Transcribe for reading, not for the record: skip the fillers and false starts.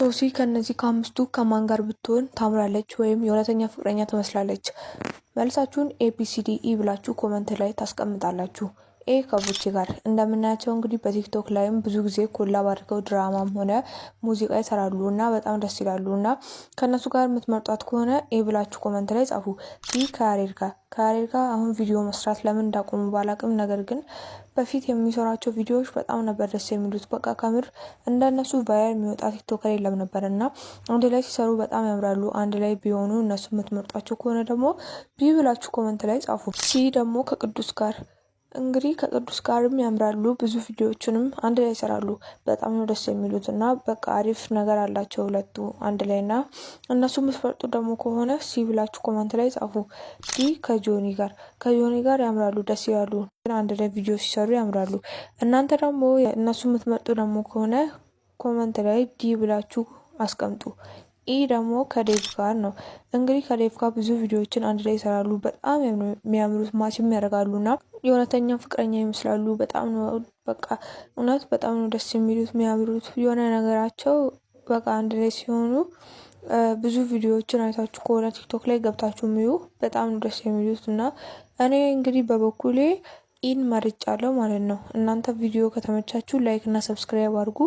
ሶሲ ከነዚህ ከአምስቱ ከማን ጋር ብትሆን ታምራለች ወይም የእውነተኛ ፍቅረኛ ትመስላለች? መልሳችሁን ኤቢሲዲኢ ብላችሁ ኮመንት ላይ ታስቀምጣላችሁ። ኤ ከቡቺ ጋር እንደምናያቸው እንግዲህ በቲክቶክ ላይም ብዙ ጊዜ ኮላብ አድርገው ድራማም ሆነ ሙዚቃ ይሰራሉ እና በጣም ደስ ይላሉ እና ከእነሱ ጋር የምትመርጧት ከሆነ ኤ ብላችሁ ኮመንት ላይ ጻፉ። ቢ ከያሬድ ጋር አሁን ቪዲዮ መስራት ለምን እንዳቆሙ ባላቅም፣ ነገር ግን በፊት የሚሰራቸው ቪዲዮዎች በጣም ነበር ደስ የሚሉት። በቃ ከምር እንደነሱ ቫይራል የሚወጣ ቲክቶከር የለም ነበር እና አንድ ላይ ሲሰሩ በጣም ያምራሉ። አንድ ላይ ቢሆኑ እነሱ የምትመርጧቸው ከሆነ ደግሞ ቢ ብላችሁ ኮመንት ላይ ጻፉ። ሲ ደግሞ ከቅዱስ ጋር እንግዲህ ከቅዱስ ጋርም ያምራሉ። ብዙ ቪዲዮዎችንም አንድ ላይ ይሰራሉ። በጣም ነው ደስ የሚሉት እና በቃ አሪፍ ነገር አላቸው ሁለቱ አንድ ላይ እና እነሱ የምትፈርጡ ደግሞ ከሆነ ሲ ብላችሁ ኮመንት ላይ ጻፉ። ዲ ከጆኒ ጋር ያምራሉ፣ ደስ ይላሉ። አንድ ላይ ቪዲዮ ሲሰሩ ያምራሉ። እናንተ ደግሞ እነሱ የምትመርጡ ደግሞ ከሆነ ኮመንት ላይ ዲ ብላችሁ አስቀምጡ። ኢ ደግሞ ከዴቭ ጋር ነው። እንግዲህ ከዴቭ ጋር ብዙ ቪዲዮዎችን አንድ ላይ ይሰራሉ። በጣም የሚያምሩት ማችም ያደርጋሉና የእውነተኛ ፍቅረኛ ይመስላሉ። በጣም ነው በቃ እውነት በጣም ነው ደስ የሚሉት የሚያምሩት። የሆነ ነገራቸው በቃ አንድ ላይ ሲሆኑ ብዙ ቪዲዮዎችን አይታችሁ ከሆነ ቲክቶክ ላይ ገብታችሁ የሚዩ በጣም ነው ደስ የሚሉት እና እኔ እንግዲህ በበኩሌ ኢን መርጫለሁ ማለት ነው። እናንተ ቪዲዮ ከተመቻችሁ ላይክ እና ሰብስክራይብ አድርጉ።